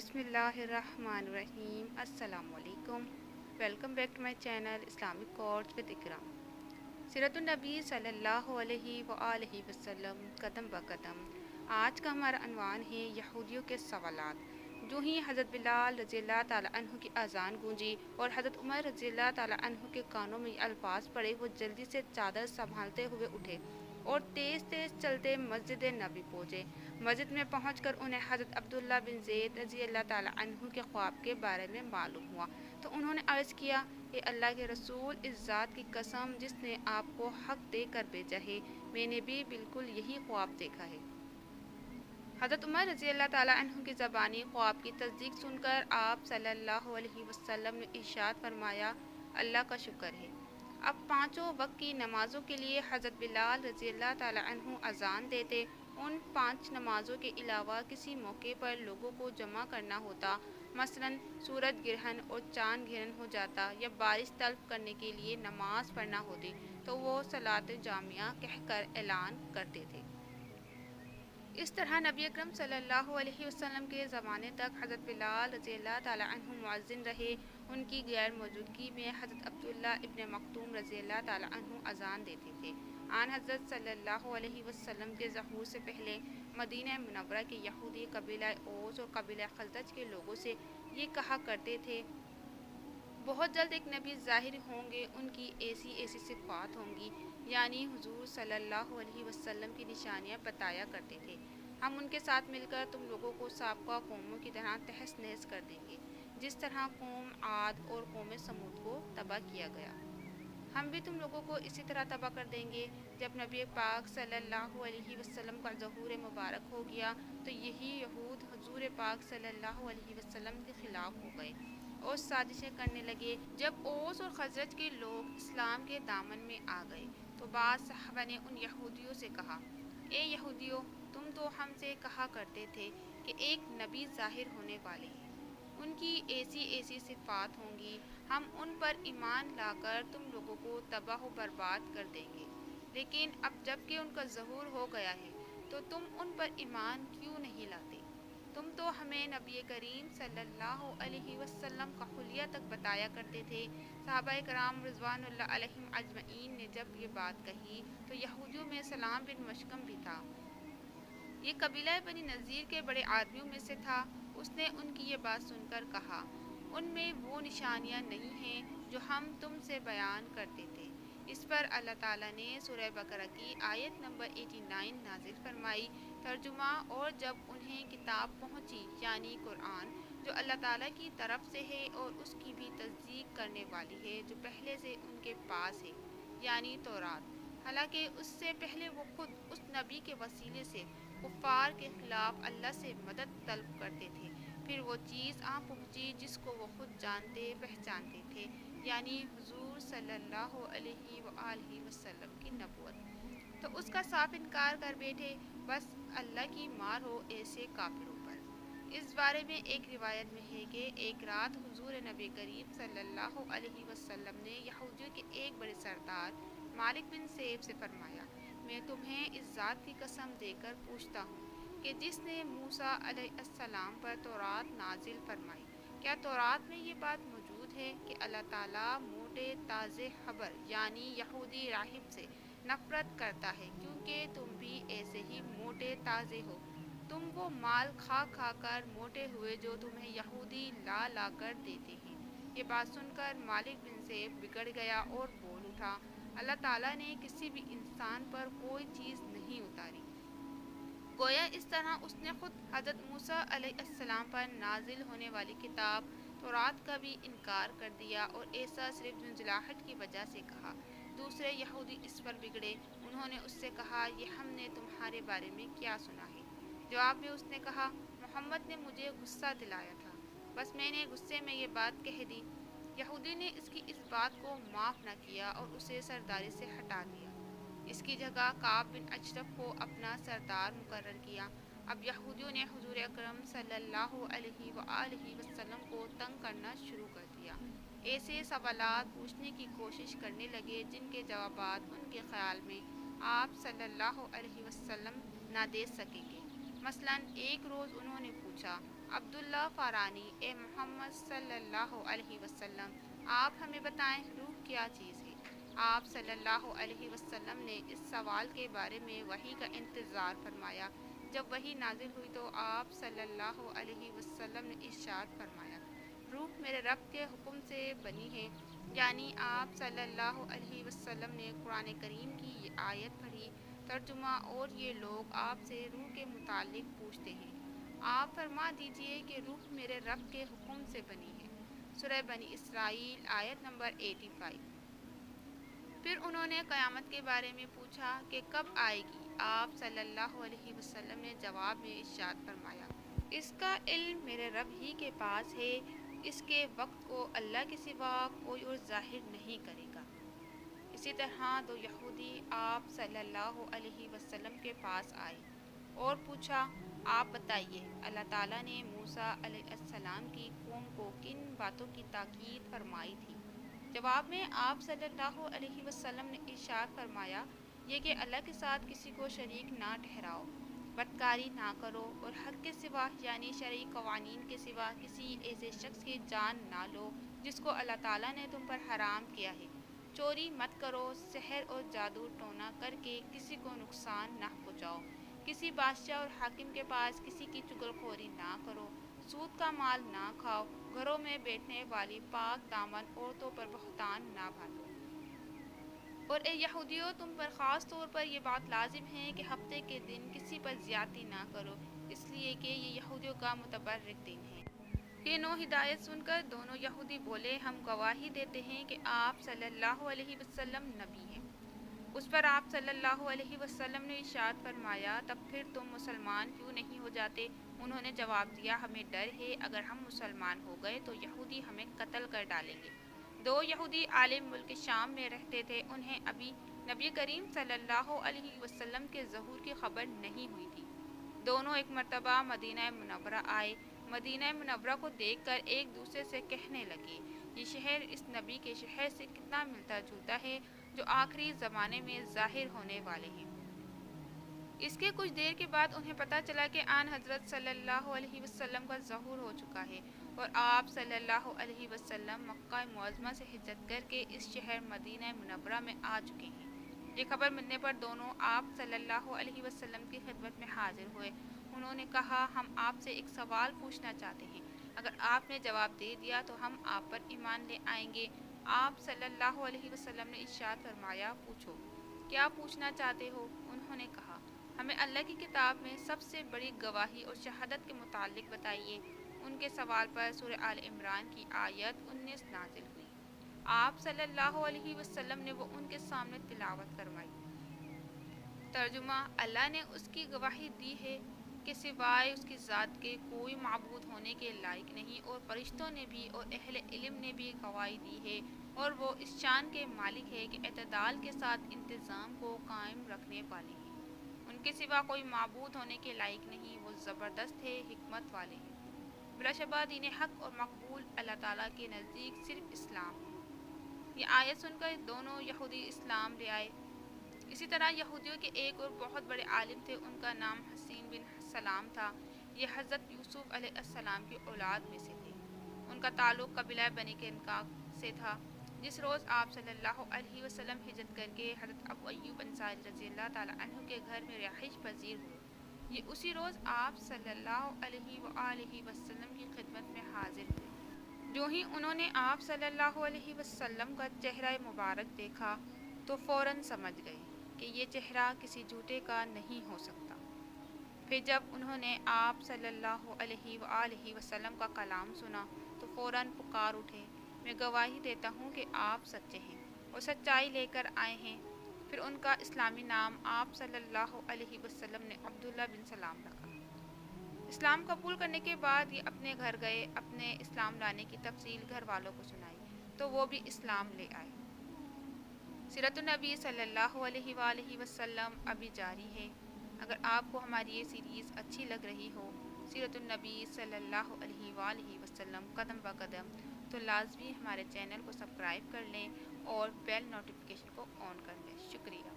بسم اللہ الرحمن الرحیم۔ السلام علیکم۔ Welcome back to my channel Islamic course with Ikram. سیرت النبی صلی اللہ علیہ وآلہ وسلم قدم بقدم۔ آج کا ہمارا عنوان ہے یہودیوں کے سوالات۔ جو ہی حضرت بلال رضی اللہ تعالیٰ عنہ کی اذان گونجی اور حضرت عمر رضی اللہ تعالیٰ عنہ کے کانوں میں یہ الفاظ پڑے، وہ جلدی سے چادر سنبھالتے ہوئے اٹھے اور تیز تیز چلتے مسجد نبی پہنچے۔ مسجد میں پہنچ کر انہیں حضرت عبداللہ بن زید رضی اللہ تعالیٰ عنہ کے خواب کے بارے میں معلوم ہوا، تو انہوں نے عرض کیا، اے اللہ کے رسول، اس ذات کی قسم جس نے آپ کو حق دے کر بھیجا ہے، میں نے بھی بالکل یہی خواب دیکھا ہے۔ حضرت عمر رضی اللہ تعالیٰ عنہ کی زبانی خواب کی تصدیق سن کر آپ صلی اللہ علیہ وسلم نے ارشاد فرمایا، اللہ کا شکر ہے۔ اب پانچوں وقت کی نمازوں کے لیے حضرت بلال رضی اللہ تعالیٰ عنہ اذان دیتے۔ ان 5 نمازوں کے علاوہ کسی موقع پر لوگوں کو جمع کرنا ہوتا، مثلاً سورج گرہن اور چاند گرہن ہو جاتا یا بارش طلب کرنے کے لیے نماز پڑھنا ہوتی، تو وہ صلاۃ جامعہ کہہ کر اعلان کرتے تھے۔ اس طرح نبی اکرم صلی اللہ علیہ وسلم کے زمانے تک حضرت بلال رضی اللہ تعالیٰ عنہ مؤذن رہے۔ ان کی غیر موجودگی میں حضرت عبداللہ ابن مکتوم رضی اللہ تعالیٰ عنہ اذان دیتے تھے۔ آن حضرت صلی اللہ علیہ وسلم کے ظہور سے پہلے مدینہ منورہ کے یہودی قبیلہ اوس اور قبیلہ خزرج کے لوگوں سے یہ کہا کرتے تھے، بہت جلد ایک نبی ظاہر ہوں گے، ان کی ایسی ایسی صفات ہوں گی، یعنی حضور صلی اللہ علیہ وسلم کی نشانیاں بتایا کرتے تھے، ہم ان کے ساتھ مل کر تم لوگوں کو سابقہ قوموں کی طرح تہس نہس کر دیں گے، جس طرح قوم عاد اور قوم سمود کو تباہ کیا گیا۔ ہم بھی تم لوگوں کو اسی طرح تباہ کر دیں گے۔ جب نبی پاک صلی اللہ علیہ وسلم کا ظہور مبارک ہو گیا تو یہی یہود حضور پاک صلی اللہ علیہ وسلم کے خلاف ہو گئے اور سازشیں کرنے لگے۔ جب اوس اور خزرج کے لوگ اسلام کے دامن میں آ گئے تو بعض صحابہ نے ان یہودیوں سے کہا، اے یہودیوں، تم تو ہم سے کہا کرتے تھے کہ ایک نبی ظاہر ہونے والے ہیں، ان کی ایسی ایسی صفات ہوں گی، ہم ان پر ایمان لا کر تم لوگوں کو تباہ و برباد کر دیں گے، لیکن اب جب کہ ان کا ظہور ہو گیا ہے تو تم ان پر ایمان کیوں نہیں لاتے؟ تم تو ہمیں نبی کریم صلی اللہ علیہ وسلم کا حلیہ تک بتایا کرتے تھے۔ صحابہ کرام رضوان اللہ علیہم اجمعین نے جب یہ بات کہی تو یہودیوں میں سلام بن مشکم بھی تھا، یہ قبیلہ بنی نذیر کے بڑے آدمیوں میں سے تھا۔ اس نے ان کی یہ بات سن کر کہا، ان میں وہ نشانیاں نہیں ہیں جو ہم تم سے بیان کرتے تھے۔ اس پر اللہ تعالیٰ نے سورہ بقرہ کی آیت نمبر 89 نازل فرمائی۔ ترجمہ، اور جب انہیں کتاب پہنچی یعنی قرآن، جو اللہ تعالیٰ کی طرف سے ہے اور اس کی بھی تصدیق کرنے والی ہے جو پہلے سے ان کے پاس ہے، یعنی تورات، حالانکہ اس سے پہلے وہ خود اس نبی کے وسیلے سے کفار کے خلاف اللہ سے مدد طلب کرتے تھے، پھر وہ چیز آ پہنچی جس کو وہ خود جانتے پہچانتے تھے، یعنی حضور صلی اللہ علیہ وآلہ وسلم کی نبوت، تو اس کا صاف انکار کر بیٹھے۔ بس اللہ کی مار ہو ایسے کافروں پر۔ اس بارے میں ایک روایت میں ہے کہ ایک رات حضور نبی کریم صلی اللہ علیہ وسلم نے یہودیوں کے ایک بڑے سردار مالک بن سیف سے فرمایا، میں تمہیں اس ذات کی قسم دے کر پوچھتا ہوں کہ جس نے موسیٰ علیہ السلام پر تورات نازل فرمائی، کیا تورات میں یہ بات موجود ہے کہ اللہ تعالیٰ موٹے تازے خبر یعنی یہودی راہب سے نفرت کرتا ہے، کیونکہ تم بھی ایسے ہی موٹے تازے ہو، تم وہ مال کھا کھا کر موٹے ہوئے جو تمہیں یہودی لا لا کر دیتے ہیں۔ یہ بات سن کر مالک بن سیف بگڑ گیا اور بول اٹھا، اللہ تعالیٰ نے کسی بھی انسان پر کوئی چیز نہیں اتاری، گویا اس طرح اس نے خود حضرت موسیٰ علیہ السلام پر نازل ہونے والی کتاب تورات کا بھی انکار کر دیا، اور ایسا صرف جھنجھلاہٹ کی وجہ سے کہا۔ دوسرے یہودی اس پر بگڑے، انہوں نے اس سے کہا، یہ ہم نے تمہارے بارے میں کیا سنا ہے؟ جواب میں اس نے کہا، محمد نے مجھے غصہ دلایا تھا، بس میں نے غصے میں یہ بات کہہ دی۔ یہودی نے اس کی اس بات کو معاف نہ کیا اور اسے سرداری سے ہٹا دیا، اس کی جگہ کعب بن اشرف کو اپنا سردار مقرر کیا۔ اب یہودیوں نے حضور اکرم صلی اللہ علیہ وآلہ وسلم کو تنگ کرنا شروع کر دیا، ایسے سوالات پوچھنے کی کوشش کرنے لگے جن کے جوابات ان کے خیال میں آپ صلی اللہ علیہ وسلم نہ دے سکیں گے۔ مثلاً ایک روز انہوں نے پوچھا، عبداللہ فارانی: اے محمد صلی اللہ علیہ وسلم، آپ ہمیں بتائیں روح کیا چیز ہے؟ آپ صلی اللہ علیہ وسلم نے اس سوال کے بارے میں وحی کا انتظار فرمایا۔ جب وحی نازل ہوئی تو آپ صلی اللہ علیہ وسلم نے ارشاد فرمایا، روح میرے رب کے حکم سے بنی ہے۔ یعنی آپ صلی اللہ علیہ وسلم نے قرآن کریم کی یہ آیت پڑھی۔ ترجمہ: اور یہ لوگ آپ سے روح کے متعلق پوچھتے ہیں، آپ فرما دیجئے کہ روح میرے رب کے حکم سے بنی ہے۔ سورہ بنی اسرائیل آیت نمبر 85۔ پھر انہوں نے قیامت کے بارے میں پوچھا کہ کب آئے گی؟ آپ صلی اللہ علیہ وسلم نے جواب میں ارشاد فرمایا، اس کا علم میرے رب ہی کے پاس ہے، اس کے وقت کو اللہ کے سوا کوئی اور ظاہر نہیں کرے گا۔ اسی طرح دو یہودی آپ صلی اللہ علیہ وسلم کے پاس آئے اور پوچھا، آپ بتائیے اللہ تعالیٰ نے موسیٰ علیہ السلام کی قوم کو کن باتوں کی تاکید فرمائی تھی؟ جواب میں آپ صلی اللہ علیہ وسلم نے ارشاد فرمایا، یہ کہ اللہ کے ساتھ کسی کو شریک نہ ٹھہراؤ، بدکاری نہ کرو، اور حق کے سوا یعنی شرعی قوانین کے سوا کسی ایسے شخص کی جان نہ لو جس کو اللہ تعالیٰ نے تم پر حرام کیا ہے، چوری مت کرو، سحر اور جادو ٹونا کر کے کسی کو نقصان نہ پہنچاؤ، کسی بادشاہ اور حاکم کے پاس کسی کی چغلخوری نہ کرو، سود کا مال نہ کھاؤ، گھروں میں بیٹھنے والی پاک دامن عورتوں پر بہتان نہ باندھو۔ اور اے یہودیو، تم پر خاص طور پر یہ بات لازم ہے کہ ہفتے کے دن کسی پر زیادتی نہ کرو، اس لیے کہ یہ یہودیوں کا متبرک دن ہے۔ یہ نو ہدایت سن کر دونوں یہودی بولے، ہم گواہی دیتے ہیں کہ آپ صلی اللہ علیہ وسلم نبی ہیں۔ اس پر آپ صلی اللہ علیہ وسلم نے ارشاد فرمایا، تب پھر تم مسلمان کیوں نہیں ہو جاتے؟ انہوں نے جواب دیا، ہمیں ڈر ہے اگر ہم مسلمان ہو گئے تو یہودی ہمیں قتل کر ڈالیں گے۔ دو یہودی عالم ملک شام میں رہتے تھے، انہیں ابھی نبی کریم صلی اللہ علیہ وسلم کے ظہور کی خبر نہیں ہوئی تھی۔ دونوں ایک مرتبہ مدینہ منورہ آئے۔ مدینہ منورہ کو دیکھ کر ایک دوسرے سے کہنے لگے، یہ شہر اس نبی کے شہر سے کتنا ملتا جلتا ہے جو آخری زمانے میں ظاہر ہونے والے ہیں۔ اس کے کچھ دیر کے بعد انہیں پتہ چلا کہ آن حضرت صلی اللہ علیہ وسلم کا ظہور ہو چکا ہے اور آپ صلی اللہ علیہ وسلم مکہ معظمہ سے ہجرت کر کے اس شہر مدینہ منورہ میں آ چکے ہیں۔ یہ خبر ملنے پر دونوں آپ صلی اللہ علیہ وسلم کی خدمت میں حاضر ہوئے۔ انہوں نے کہا، ہم آپ سے ایک سوال پوچھنا چاہتے ہیں، اگر آپ نے جواب دے دیا تو ہم آپ پر ایمان لے آئیں گے۔ آپ صلی اللہ علیہ وسلم نے ارشاد فرمایا، پوچھو، کیا پوچھنا چاہتے ہو؟ انہوں نے کہا، ہمیں اللہ کی کتاب میں سب سے بڑی گواہی اور شہادت کے متعلق بتائیے۔ ان کے سوال پر سورہ آل عمران کی آیت 19 نازل ہوئی۔ آپ صلی اللہ علیہ وسلم نے وہ ان کے سامنے تلاوت فرمائی۔ ترجمہ: اللہ نے اس کی گواہی دی ہے کہ سوائے اس کی ذات کے کوئی معبود ہونے کے لائق نہیں، اور فرشتوں نے بھی اور اہل علم نے بھی گواہی دی ہے، اور وہ اس شان کے مالک ہے کہ اعتدال کے ساتھ انتظام کو قائم رکھنے والے ہیں۔ ان کے سوا کوئی معبود ہونے کے لائق نہیں، وہ زبردست ہے، حکمت والے ہیں۔ بلا شبہ دین حق اور مقبول اللہ تعالیٰ کے نزدیک صرف اسلام ہے۔ یہ آیت سن کر دونوں یہودی اسلام لے آئے۔ اسی طرح یہودیوں کے ایک اور بہت بڑے عالم تھے، ان کا نام حسین بن سلام تھا۔ یہ حضرت یوسف علیہ السلام کی اولاد میں سے تھے۔ ان کا تعلق قبیلہ بنی کنعان سے تھا۔ جس روز آپ صلی اللہ علیہ وسلم ہجرت کر کے حضرت ابو ایوب انصاری رضی اللہ تعالیٰ عنہ کے گھر میں رہائش پذیر ہوئے، یہ اسی روز آپ صلی اللہ علیہ وآلہ وسلم کی خدمت میں حاضر ہوئے۔ جو ہی انہوں نے آپ صلی اللہ علیہ وسلم کا چہرہ مبارک دیکھا تو فوراً سمجھ گئے کہ یہ چہرہ کسی جھوٹے کا نہیں ہو سکتا۔ پھر جب انہوں نے آپ صلی اللہ علیہ وآلہ وسلم کا کلام سنا تو فوراً پکار اٹھے، میں گواہی دیتا ہوں کہ آپ سچے ہیں اور سچائی لے کر آئے ہیں۔ پھر ان کا اسلامی نام آپ صلی اللہ علیہ وسلم نے عبداللہ بن سلام رکھا۔ اسلام قبول کرنے کے بعد یہ اپنے گھر گئے، اپنے اسلام لانے کی تفصیل گھر والوں کو سنائی تو وہ بھی اسلام لے آئے۔ سیرت النبی صلی اللہ علیہ وآلہ وسلم ابھی جاری ہے۔ اگر آپ کو ہماری یہ سیریز اچھی لگ رہی ہو، سیرت النبی صلی اللہ علیہ وآلہ وسلم قدم بہ قدم، تو لازمی ہمارے چینل کو سبسکرائب کر لیں اور بیل نوٹیفیکیشن کو آن کر لیں۔ شکریہ۔